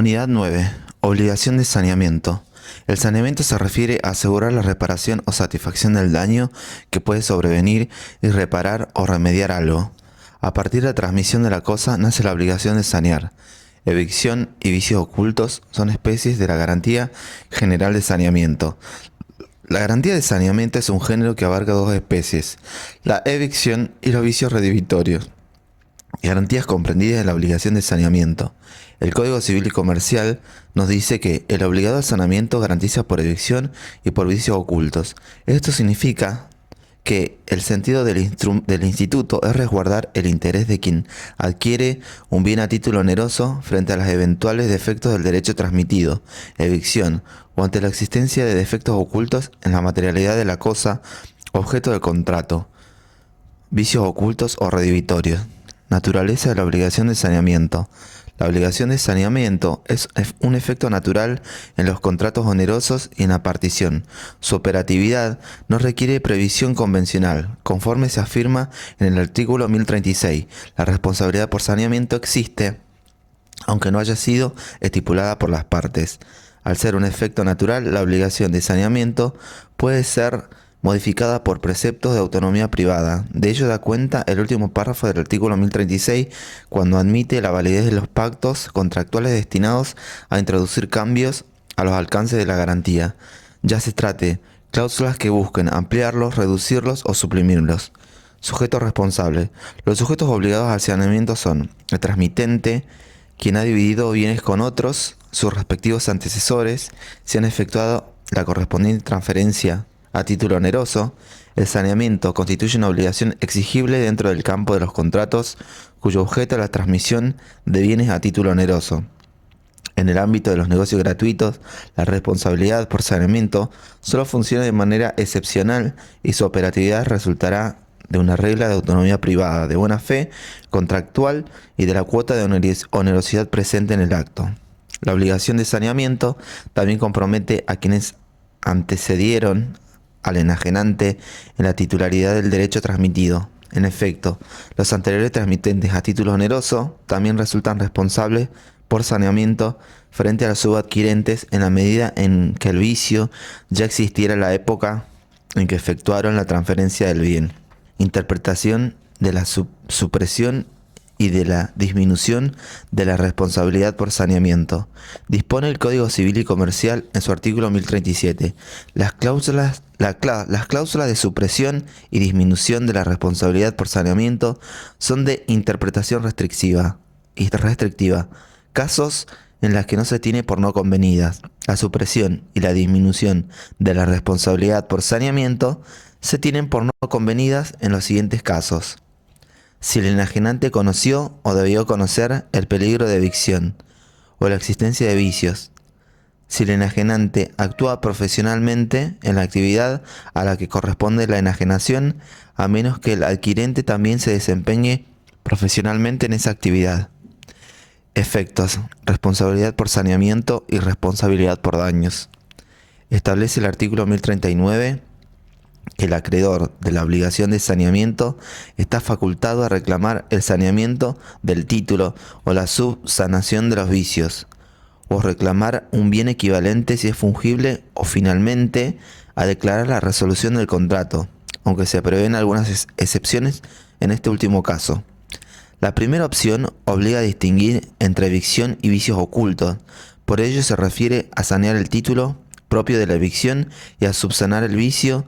Unidad 9. Obligación de saneamiento. El saneamiento se refiere a asegurar la reparación o satisfacción del daño que puede sobrevenir y reparar o remediar algo. A partir de la transmisión de la cosa nace la obligación de sanear. Evicción y vicios ocultos son especies de la garantía general de saneamiento. La garantía de saneamiento es un género que abarca dos especies, la evicción y los vicios redimitorios. Garantías comprendidas en la obligación de saneamiento. El Código Civil y Comercial nos dice que el obligado al saneamiento garantiza por evicción y por vicios ocultos. Esto significa que el sentido del instituto es resguardar el interés de quien adquiere un bien a título oneroso frente a los eventuales defectos del derecho transmitido, evicción, o ante la existencia de defectos ocultos en la materialidad de la cosa objeto del contrato, vicios ocultos o redimitorios. Naturaleza de la obligación de saneamiento. La obligación de saneamiento es un efecto natural en los contratos onerosos y en la partición. Su operatividad no requiere previsión convencional. Conforme se afirma en el artículo 1036, la responsabilidad por saneamiento existe, aunque no haya sido estipulada por las partes. Al ser un efecto natural, la obligación de saneamiento puede ser modificada por preceptos de autonomía privada. De ello da cuenta el último párrafo del artículo 1036, cuando admite la validez de los pactos contractuales destinados a introducir cambios a los alcances de la garantía, ya se trate cláusulas que busquen ampliarlos, reducirlos o suprimirlos. Sujetos responsables. Los sujetos obligados al saneamiento son el transmitente, quien ha dividido bienes con otros, sus respectivos antecesores, si han efectuado la correspondiente transferencia a título oneroso. El saneamiento constituye una obligación exigible dentro del campo de los contratos cuyo objeto es la transmisión de bienes a título oneroso. En el ámbito de los negocios gratuitos, la responsabilidad por saneamiento solo funciona de manera excepcional y su operatividad resultará de una regla de autonomía privada, de buena fe contractual y de la cuota de onerosidad presente en el acto. La obligación de saneamiento también compromete a quienes antecedieron al enajenante en la titularidad del derecho transmitido. En efecto, los anteriores transmitentes a título oneroso también resultan responsables por saneamiento frente a los subadquirentes en la medida en que el vicio ya existiera en la época en que efectuaron la transferencia del bien. Interpretación de la supresión y de la disminución de la responsabilidad por saneamiento. Dispone el Código Civil y Comercial en su artículo 1037. Las cláusulas de supresión y disminución de la responsabilidad por saneamiento son de interpretación restrictiva. Casos en los que no se tiene por no convenidas. La supresión y la disminución de la responsabilidad por saneamiento se tienen por no convenidas en los siguientes casos: si el enajenante conoció o debió conocer el peligro de evicción o la existencia de vicios; si el enajenante actúa profesionalmente en la actividad a la que corresponde la enajenación, a menos que el adquirente también se desempeñe profesionalmente en esa actividad. Efectos: responsabilidad por saneamiento y responsabilidad por daños. Establece el artículo 1039 que el acreedor de la obligación de saneamiento está facultado a reclamar el saneamiento del título o la subsanación de los vicios, o reclamar un bien equivalente si es fungible, o finalmente a declarar la resolución del contrato, aunque se prevén algunas excepciones en este último caso. La primera opción obliga a distinguir entre evicción y vicios ocultos. Por ello se refiere a sanear el título propio de la evicción y a subsanar el vicio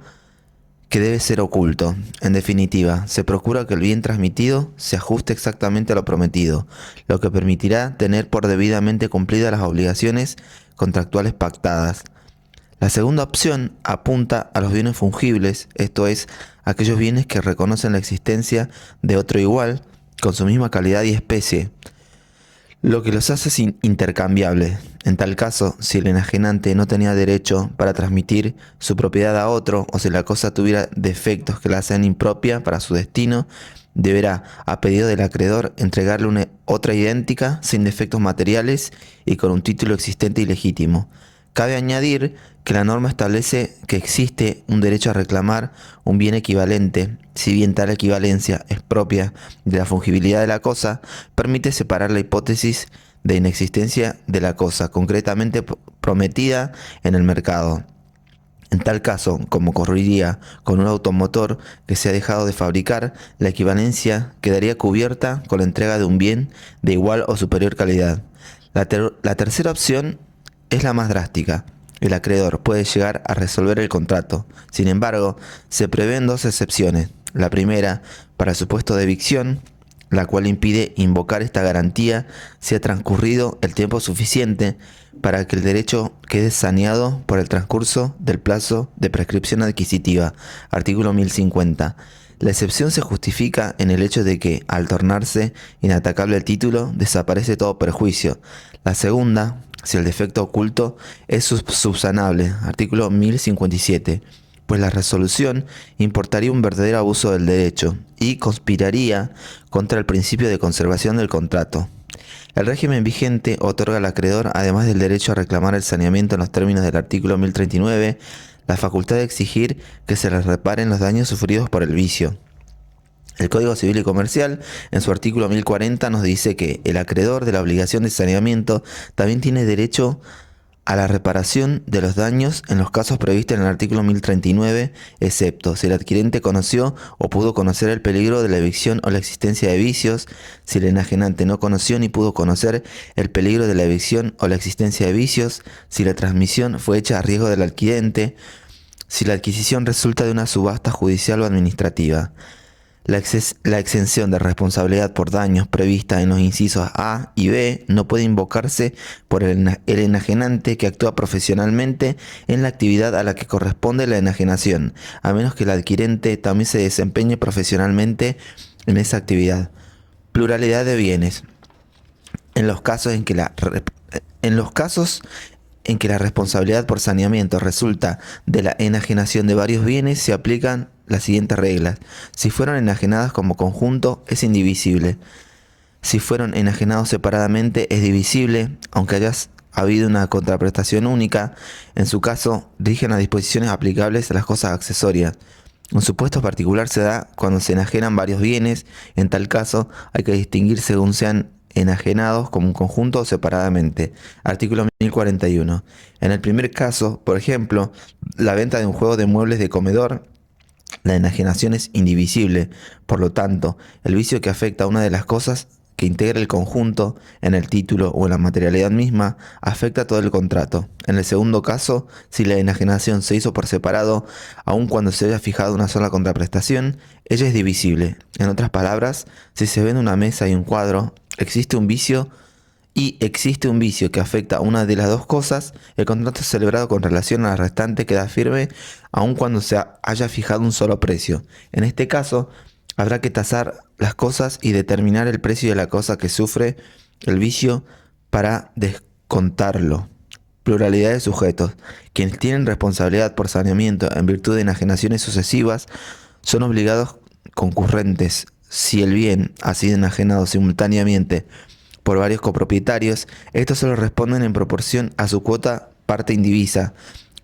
que debe ser oculto. En definitiva, se procura que el bien transmitido se ajuste exactamente a lo prometido, lo que permitirá tener por debidamente cumplidas las obligaciones contractuales pactadas. La segunda opción apunta a los bienes fungibles, esto es, aquellos bienes que reconocen la existencia de otro igual, con su misma calidad y especie, lo que los hace intercambiables. En tal caso, si el enajenante no tenía derecho para transmitir su propiedad a otro, o si la cosa tuviera defectos que la hacen impropia para su destino, deberá, a pedido del acreedor, entregarle otra idéntica, sin defectos materiales y con un título existente y legítimo. Cabe añadir que la norma establece que existe un derecho a reclamar un bien equivalente, si bien tal equivalencia es propia de la fungibilidad de la cosa, permite separar la hipótesis de inexistencia de la cosa concretamente prometida en el mercado. En tal caso, como ocurriría con un automotor que se ha dejado de fabricar, la equivalencia quedaría cubierta con la entrega de un bien de igual o superior calidad. La tercera opción es la más drástica. El acreedor puede llegar a resolver el contrato. Sin embargo, se prevén dos excepciones. La primera, para el supuesto de evicción, la cual impide invocar esta garantía si ha transcurrido el tiempo suficiente para que el derecho quede saneado por el transcurso del plazo de prescripción adquisitiva, artículo 1050. La excepción se justifica en el hecho de que, al tornarse inatacable el título, desaparece todo perjuicio. La segunda, si el defecto oculto es subsanable, artículo 1057, pues la resolución importaría un verdadero abuso del derecho y conspiraría contra el principio de conservación del contrato. El régimen vigente otorga al acreedor, además del derecho a reclamar el saneamiento en los términos del artículo 1039, la facultad de exigir que se les reparen los daños sufridos por el vicio. El Código Civil y Comercial, en su artículo 1040, nos dice que el acreedor de la obligación de saneamiento también tiene derecho a la reparación de los daños en los casos previstos en el artículo 1039, excepto si el adquirente conoció o pudo conocer el peligro de la evicción o la existencia de vicios, si el enajenante no conoció ni pudo conocer el peligro de la evicción o la existencia de vicios, si la transmisión fue hecha a riesgo del adquirente, si la adquisición resulta de una subasta judicial o administrativa. La exención de responsabilidad por daños prevista en los incisos A y B no puede invocarse por el enajenante que actúa profesionalmente en la actividad a la que corresponde la enajenación, a menos que el adquirente también se desempeñe profesionalmente en esa actividad. Pluralidad de bienes. En los casos en que la responsabilidad por saneamiento resulta de la enajenación de varios bienes, se aplican las siguientes reglas. Si fueron enajenadas como conjunto, es indivisible. Si fueron enajenados separadamente, es divisible, aunque haya habido una contraprestación única. En su caso, rigen las disposiciones aplicables a las cosas accesorias. Un supuesto particular se da cuando se enajenan varios bienes. En tal caso, hay que distinguir según sean enajenados como un conjunto o separadamente. Artículo 1041. En el primer caso, por ejemplo, la venta de un juego de muebles de comedor, la enajenación es indivisible. Por lo tanto, el vicio que afecta a una de las cosas que integra el conjunto en el título o en la materialidad misma afecta a todo el contrato. En el segundo caso, si la enajenación se hizo por separado, aun cuando se haya fijado una sola contraprestación, ella es divisible. En otras palabras, si se vende una mesa y un cuadro, existe un vicio que afecta a una de las dos cosas, el contrato celebrado con relación a la restante queda firme aun cuando se haya fijado un solo precio. En este caso, habrá que tasar las cosas y determinar el precio de la cosa que sufre el vicio para descontarlo. Pluralidad de sujetos. Quienes tienen responsabilidad por saneamiento en virtud de enajenaciones sucesivas son obligados concurrentes. Si el bien ha sido enajenado simultáneamente por varios copropietarios, estos solo responden en proporción a su cuota parte indivisa,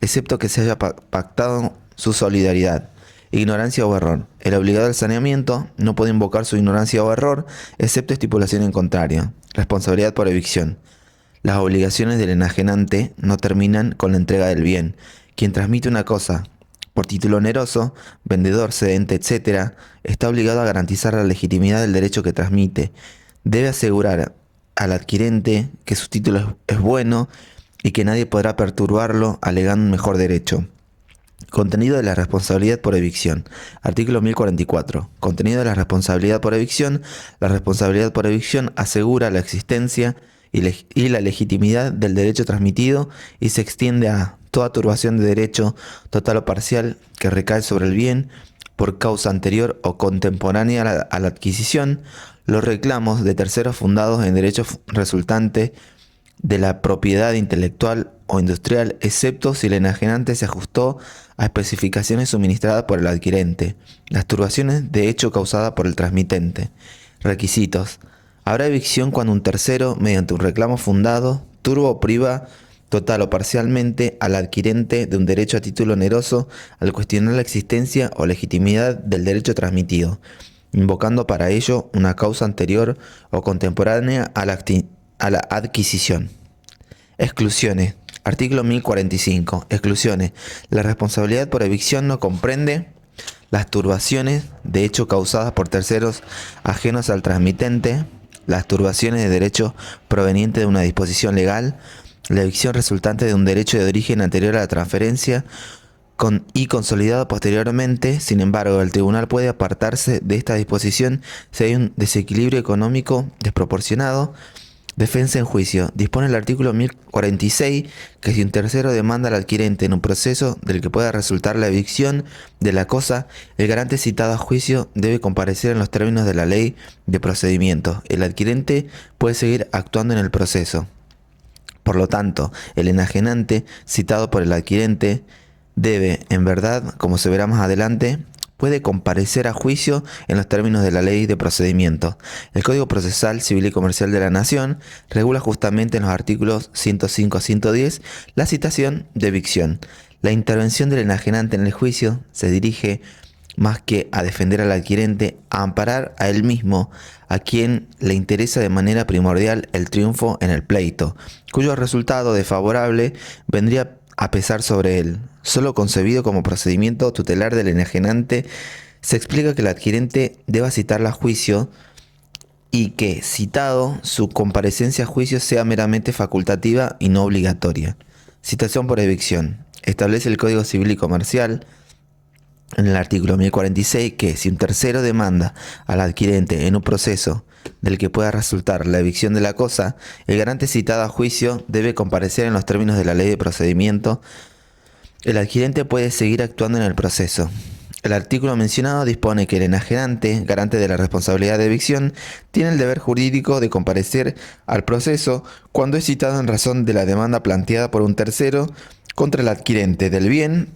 excepto que se haya pactado su solidaridad. Ignorancia o error. El obligado al saneamiento no puede invocar su ignorancia o error, excepto estipulación en contrario. Responsabilidad por evicción. Las obligaciones del enajenante no terminan con la entrega del bien. Quien transmite una cosa por título oneroso, vendedor, cedente, etc., está obligado a garantizar la legitimidad del derecho que transmite. Debe asegurar al adquirente que su título es bueno y que nadie podrá perturbarlo alegando un mejor derecho. Contenido de la responsabilidad por evicción. Artículo 1044. Contenido de la responsabilidad por evicción. La responsabilidad por evicción asegura la existencia y la legitimidad del derecho transmitido y se extiende a toda turbación de derecho, total o parcial, que recae sobre el bien por causa anterior o contemporánea a la adquisición, los reclamos de terceros fundados en derecho resultante de la propiedad intelectual o industrial, excepto si el enajenante se ajustó a especificaciones suministradas por el adquirente, las turbaciones de hecho causadas por el transmitente. Requisitos. Habrá evicción cuando un tercero, mediante un reclamo fundado, turba o priva total o parcialmente al adquirente de un derecho a título oneroso al cuestionar la existencia o legitimidad del derecho transmitido, invocando para ello una causa anterior o contemporánea a la a la adquisición. Exclusiones. Artículo 1045. Exclusiones. La responsabilidad por evicción no comprende las turbaciones de hecho causadas por terceros ajenos al transmitente, las turbaciones de derecho provenientes de una disposición legal, la evicción resultante de un derecho de origen anterior a la transferencia y consolidado posteriormente. Sin embargo, el tribunal puede apartarse de esta disposición si hay un desequilibrio económico desproporcionado. Defensa en juicio. Dispone el artículo 1046 que si un tercero demanda al adquirente en un proceso del que pueda resultar la evicción de la cosa, el garante citado a juicio debe comparecer en los términos de la ley de procedimiento. El adquirente puede seguir actuando en el proceso. Por lo tanto, el enajenante citado por el adquirente debe, en verdad, como se verá más adelante, puede comparecer a juicio en los términos de la ley de procedimiento. El Código Procesal Civil y Comercial de la Nación regula justamente en los artículos 105 a 110 la citación de evicción. La intervención del enajenante en el juicio se dirige, más que a defender al adquirente, a amparar a él mismo, a quien le interesa de manera primordial el triunfo en el pleito, cuyo resultado desfavorable vendría a pesar sobre él. Solo concebido como procedimiento tutelar del enajenante, se explica que el adquirente deba citarla a juicio y que, citado, su comparecencia a juicio sea meramente facultativa y no obligatoria. Citación por evicción. Establece el Código Civil y Comercial en el artículo 1046 que si un tercero demanda al adquirente en un proceso del que pueda resultar la evicción de la cosa, el garante citado a juicio debe comparecer en los términos de la ley de procedimiento. El adquirente puede seguir actuando en el proceso. El artículo mencionado dispone que el enajenante, garante de la responsabilidad de evicción, tiene el deber jurídico de comparecer al proceso cuando es citado en razón de la demanda planteada por un tercero contra el adquirente del bien,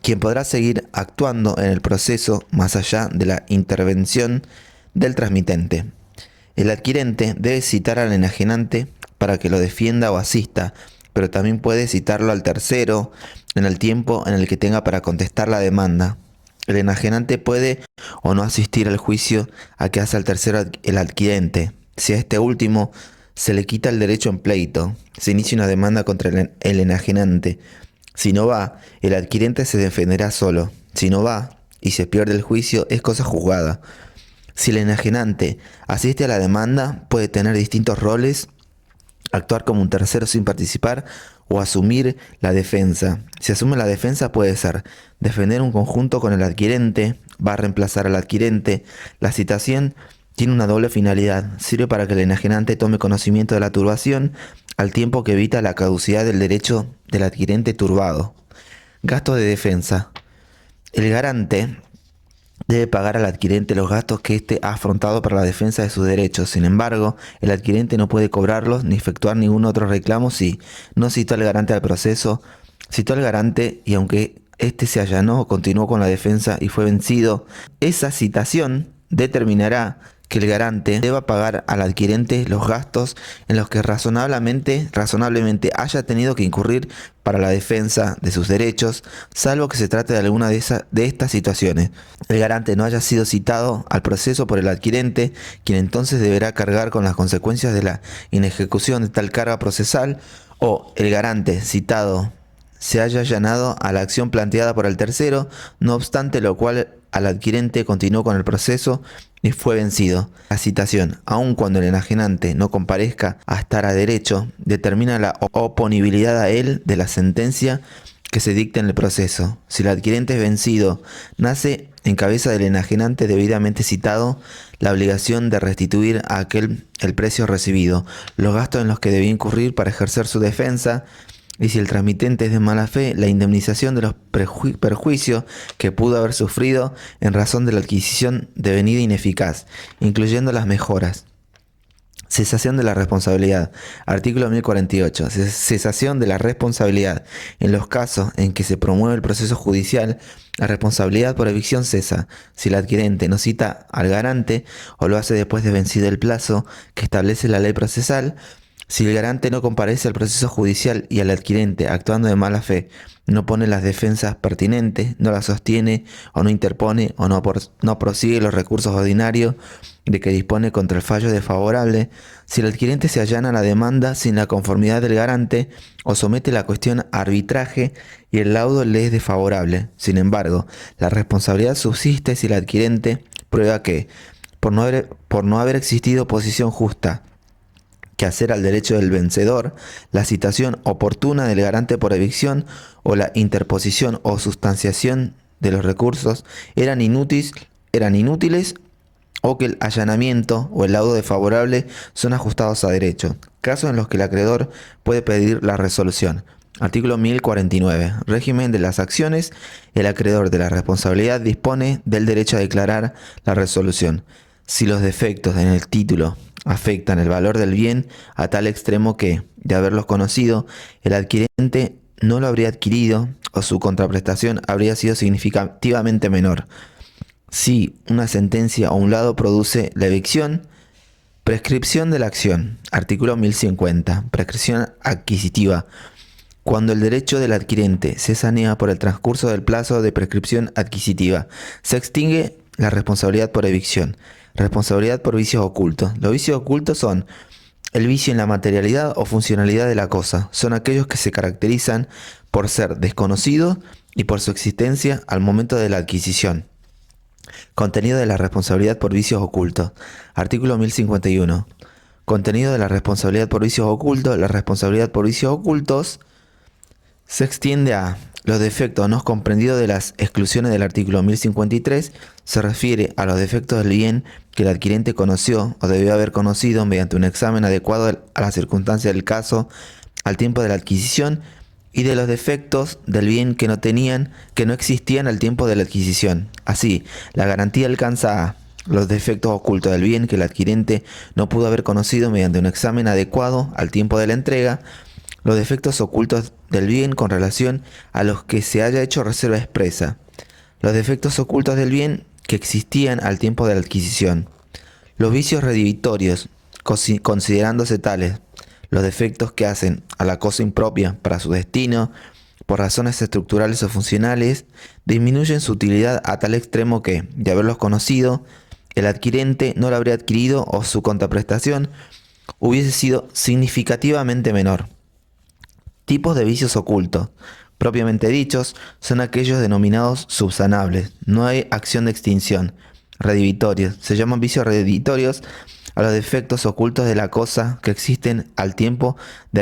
quien podrá seguir actuando en el proceso más allá de la intervención del transmitente. El adquirente debe citar al enajenante para que lo defienda o asista, pero también puede citarlo al tercero en el tiempo en el que tenga para contestar la demanda. El enajenante puede o no asistir al juicio a que hace al tercero el adquirente. Si a este último se le quita el derecho en pleito, se inicia una demanda contra el enajenante. Si no va, el adquirente se defenderá solo. Si no va y se pierde el juicio, es cosa juzgada. Si el enajenante asiste a la demanda, puede tener distintos roles, actuar como un tercero sin participar o asumir la defensa. Si asume la defensa puede ser defender un conjunto con el adquirente, va a reemplazar al adquirente. La citación tiene una doble finalidad. Sirve para que el enajenante tome conocimiento de la turbación al tiempo que evita la caducidad del derecho del adquirente turbado. Gasto de defensa. El garante debe pagar al adquirente los gastos que éste ha afrontado para la defensa de sus derechos. Sin embargo, el adquirente no puede cobrarlos ni efectuar ningún otro reclamo si no citó al garante al proceso. Citó al garante y aunque éste se allanó, continuó con la defensa y fue vencido, esa citación determinará que el garante deba pagar al adquirente los gastos en los que razonablemente haya tenido que incurrir para la defensa de sus derechos, salvo que se trate de alguna de estas situaciones. El garante no haya sido citado al proceso por el adquirente, quien entonces deberá cargar con las consecuencias de la inejecución de tal carga procesal, o el garante citado se haya allanado a la acción planteada por el tercero, no obstante lo cual al adquirente continuó con el proceso y fue vencido. La citación, aun cuando el enajenante no comparezca a estar a derecho, determina la oponibilidad a él de la sentencia que se dicta en el proceso. Si el adquirente es vencido, nace en cabeza del enajenante debidamente citado la obligación de restituir a aquel el precio recibido, los gastos en los que debía incurrir para ejercer su defensa, y si el transmitente es de mala fe, la indemnización de los perjuicios que pudo haber sufrido en razón de la adquisición devenida ineficaz, incluyendo las mejoras. Cesación de la responsabilidad. Artículo 1048. Cesación de la responsabilidad. En los casos en que se promueve el proceso judicial, la responsabilidad por evicción cesa si el adquirente no cita al garante o lo hace después de vencido el plazo que establece la ley procesal, Si el garante no comparece al proceso judicial y el adquirente, actuando de mala fe, no pone las defensas pertinentes, no las sostiene o no interpone o no prosigue los recursos ordinarios de que dispone contra el fallo desfavorable, si el adquirente se allana la demanda sin la conformidad del garante o somete la cuestión a arbitraje y el laudo le es desfavorable. Sin embargo, la responsabilidad subsiste si el adquirente prueba que, por no haber existido oposición justa que hacer al derecho del vencedor, la citación oportuna del garante por evicción o la interposición o sustanciación de los recursos eran inútiles o que el allanamiento o el laudo desfavorable son ajustados a derecho, casos en los que el acreedor puede pedir la resolución. Artículo 1049. Régimen de las acciones. El acreedor de la responsabilidad dispone del derecho a declarar la resolución si los defectos en el título afectan el valor del bien a tal extremo que, de haberlos conocido, el adquirente no lo habría adquirido o su contraprestación habría sido significativamente menor. Si una sentencia o un laudo produce la evicción, prescripción de la acción. Artículo 1050. Prescripción adquisitiva. Cuando el derecho del adquirente se sanea por el transcurso del plazo de prescripción adquisitiva, se extingue la responsabilidad por evicción. Responsabilidad por vicios ocultos. Los vicios ocultos son el vicio en la materialidad o funcionalidad de la cosa. Son aquellos que se caracterizan por ser desconocidos y por su existencia al momento de la adquisición. Contenido de la responsabilidad por vicios ocultos. Artículo 1051. Contenido de la responsabilidad por vicios ocultos. La responsabilidad por vicios ocultos se extiende a los defectos no comprendidos de las exclusiones del artículo 1053. Se refiere a los defectos del bien que el adquirente conoció o debió haber conocido mediante un examen adecuado a las circunstancias del caso al tiempo de la adquisición, y de los defectos del bien que no existían al tiempo de la adquisición. Así, la garantía alcanza a los defectos ocultos del bien que el adquirente no pudo haber conocido mediante un examen adecuado al tiempo de la entrega, los defectos ocultos del bien con relación a los que se haya hecho reserva expresa, los defectos ocultos del bien que existían al tiempo de la adquisición, los vicios redivitorios, considerándose tales los defectos que hacen a la cosa impropia para su destino, por razones estructurales o funcionales, disminuyen su utilidad a tal extremo que, de haberlos conocido, el adquirente no lo habría adquirido o su contraprestación hubiese sido significativamente menor. Tipos de vicios ocultos. Propiamente dichos, son aquellos denominados subsanables. No hay acción de extinción. Redivitorios. Se llaman vicios redivitorios a los defectos ocultos de la cosa que existen al tiempo de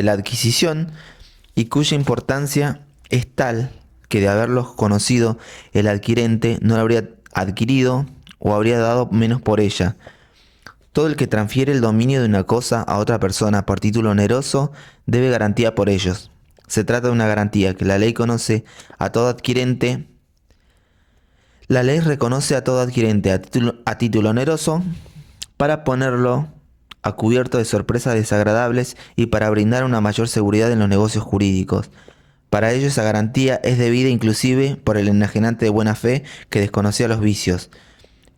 la adquisición y cuya importancia es tal que, de haberlos conocido, el adquirente no lo habría adquirido o habría dado menos por ella. Todo el que transfiere el dominio de una cosa a otra persona por título oneroso debe garantía por ellos. Se trata de una garantía que la ley conoce a todo adquirente. La ley reconoce a todo adquirente a título oneroso para ponerlo a cubierto de sorpresas desagradables y para brindar una mayor seguridad en los negocios jurídicos. Para ello, esa garantía es debida inclusive por el enajenante de buena fe que desconocía los vicios.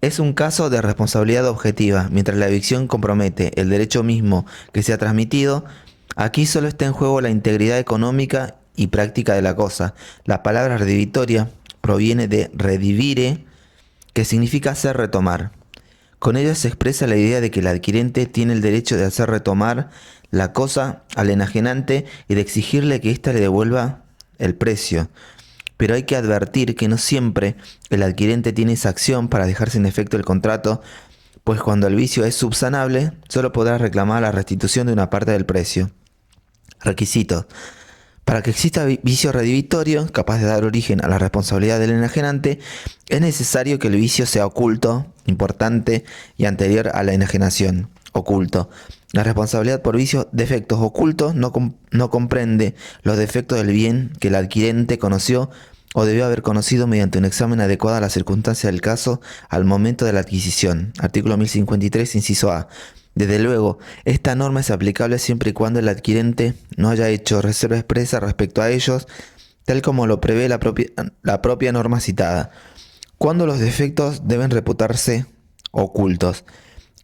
Es un caso de responsabilidad objetiva. Mientras la evicción compromete el derecho mismo que se ha transmitido, aquí solo está en juego la integridad económica y práctica de la cosa. La palabra redivitoria proviene de redivire, que significa hacer retomar. Con ello se expresa la idea de que el adquirente tiene el derecho de hacer retomar la cosa al enajenante y de exigirle que ésta le devuelva el precio. Pero hay que advertir que no siempre el adquirente tiene esa acción para dejar sin efecto el contrato, pues cuando el vicio es subsanable, solo podrá reclamar la restitución de una parte del precio. Requisitos. Para que exista vicio redivitorio, capaz de dar origen a la responsabilidad del enajenante, es necesario que el vicio sea oculto, importante y anterior a la enajenación. Oculto. La responsabilidad por vicios defectos ocultos no comprende los defectos del bien que el adquirente conoció o debió haber conocido mediante un examen adecuado a las circunstancias del caso al momento de la adquisición. Artículo 1053, inciso A. Desde luego, esta norma es aplicable siempre y cuando el adquirente no haya hecho reserva expresa respecto a ellos, tal como lo prevé la propia norma citada. Cuando los defectos deben reputarse ocultos.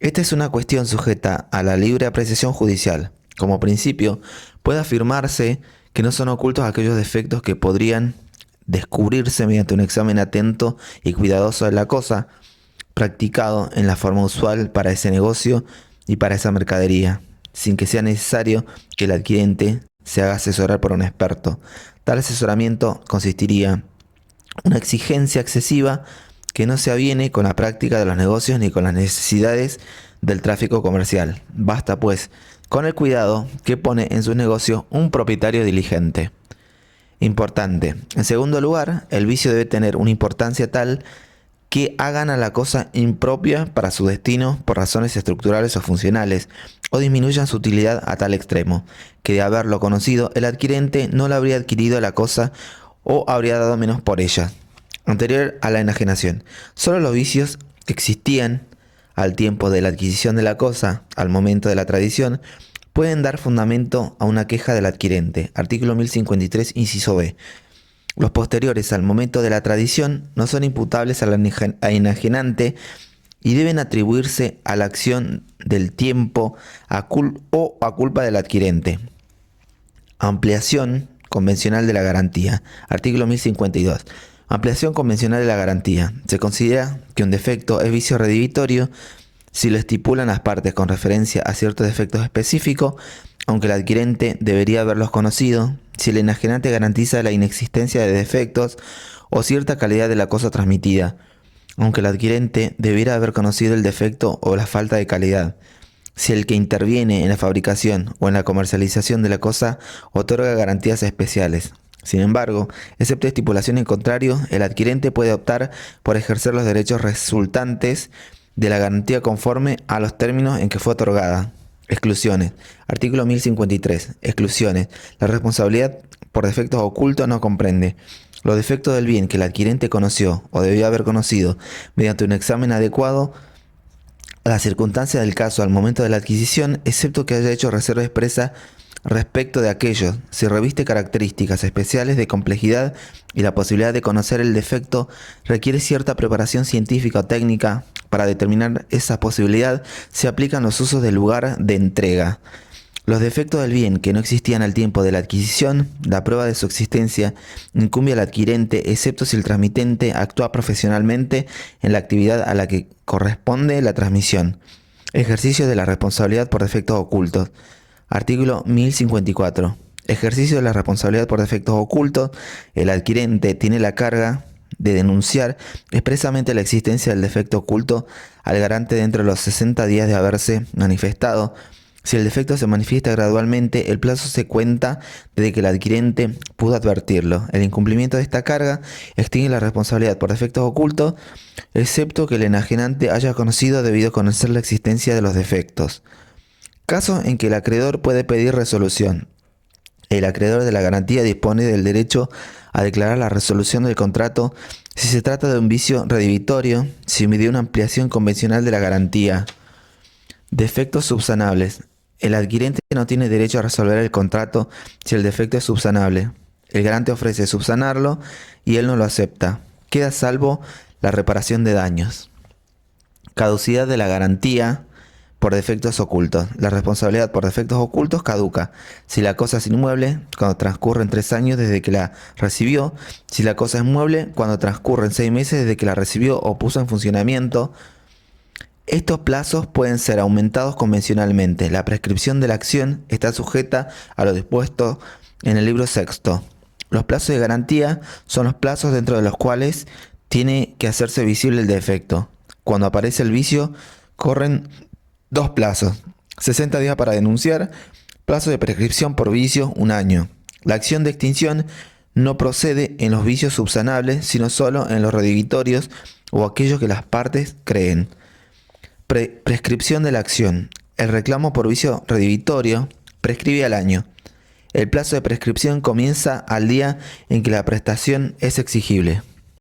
Esta es una cuestión sujeta a la libre apreciación judicial. Como principio, puede afirmarse que no son ocultos aquellos defectos que podrían descubrirse mediante un examen atento y cuidadoso de la cosa, practicado en la forma usual para ese negocio y para esa mercadería, sin que sea necesario que el adquirente se haga asesorar por un experto. Tal asesoramiento consistiría en una exigencia excesiva que no se aviene con la práctica de los negocios ni con las necesidades del tráfico comercial. Basta, pues, con el cuidado que pone en sus negocios un propietario diligente. Importante. En segundo lugar, el vicio debe tener una importancia tal que hagan a la cosa impropia para su destino por razones estructurales o funcionales, o disminuyan su utilidad a tal extremo, que de haberlo conocido el adquirente no la habría adquirido la cosa o habría dado menos por ella. Anterior a la enajenación, solo los vicios que existían al tiempo de la adquisición de la cosa, al momento de la tradición, pueden dar fundamento a una queja del adquirente. Artículo 1053, inciso B. Los posteriores al momento de la tradición no son imputables al enajenante y deben atribuirse a la acción del tiempo o a culpa del adquirente. Ampliación convencional de la garantía. Artículo 1052. Ampliación convencional de la garantía. Se considera que un defecto es vicio redivitorio si lo estipulan las partes con referencia a ciertos defectos específicos, aunque el adquirente debería haberlos conocido, si el enajenante garantiza la inexistencia de defectos o cierta calidad de la cosa transmitida, aunque el adquirente debiera haber conocido el defecto o la falta de calidad, si el que interviene en la fabricación o en la comercialización de la cosa otorga garantías especiales. Sin embargo, excepto estipulación en contrario, el adquirente puede optar por ejercer los derechos resultantes de la garantía conforme a los términos en que fue otorgada. Exclusiones. Artículo 1053. Exclusiones. La responsabilidad por defectos ocultos no comprende los defectos del bien que el adquirente conoció o debió haber conocido mediante un examen adecuado a las circunstancias del caso al momento de la adquisición, excepto que haya hecho reserva expresa respecto de aquellos, si reviste características especiales de complejidad y la posibilidad de conocer el defecto requiere cierta preparación científica o técnica. Para determinar esa posibilidad se aplican los usos del lugar de entrega. Los defectos del bien que no existían al tiempo de la adquisición, la prueba de su existencia incumbe al adquirente, excepto si el transmitente actúa profesionalmente en la actividad a la que corresponde la transmisión. Ejercicio de la responsabilidad por defectos ocultos. Artículo 1054. Ejercicio de la responsabilidad por defectos ocultos. El adquirente tiene la carga de denunciar expresamente la existencia del defecto oculto al garante dentro de los 60 días de haberse manifestado. Si el defecto se manifiesta gradualmente, el plazo se cuenta desde que el adquirente pudo advertirlo. El incumplimiento de esta carga extingue la responsabilidad por defectos ocultos, excepto que el enajenante haya conocido debido conocer la existencia de los defectos. Caso en que el acreedor puede pedir resolución. El acreedor de la garantía dispone del derecho a declarar la resolución del contrato si se trata de un vicio redivitorio, si mediante una ampliación convencional de la garantía. Defectos subsanables. El adquirente no tiene derecho a resolver el contrato si el defecto es subsanable. El garante ofrece subsanarlo y él no lo acepta. Queda salvo la reparación de daños. Caducidad de la garantía por defectos ocultos. La responsabilidad por defectos ocultos caduca si la cosa es inmueble cuando transcurren 3 años desde que la recibió, si la cosa es mueble cuando transcurren 6 meses desde que la recibió o puso en funcionamiento. Estos plazos pueden ser aumentados convencionalmente. La prescripción de la acción está sujeta a lo dispuesto en el libro sexto. Los plazos de garantía son los plazos dentro de los cuales tiene que hacerse visible el defecto. Cuando aparece el vicio, corren 2 plazos: 60 días para denunciar, plazo de prescripción por vicio, 1 año. La acción de extinción no procede en los vicios subsanables, sino solo en los redivitorios o aquellos que las partes creen. Prescripción de la acción. El reclamo por vicio redivitorio prescribe al año. El plazo de prescripción comienza al día en que la prestación es exigible.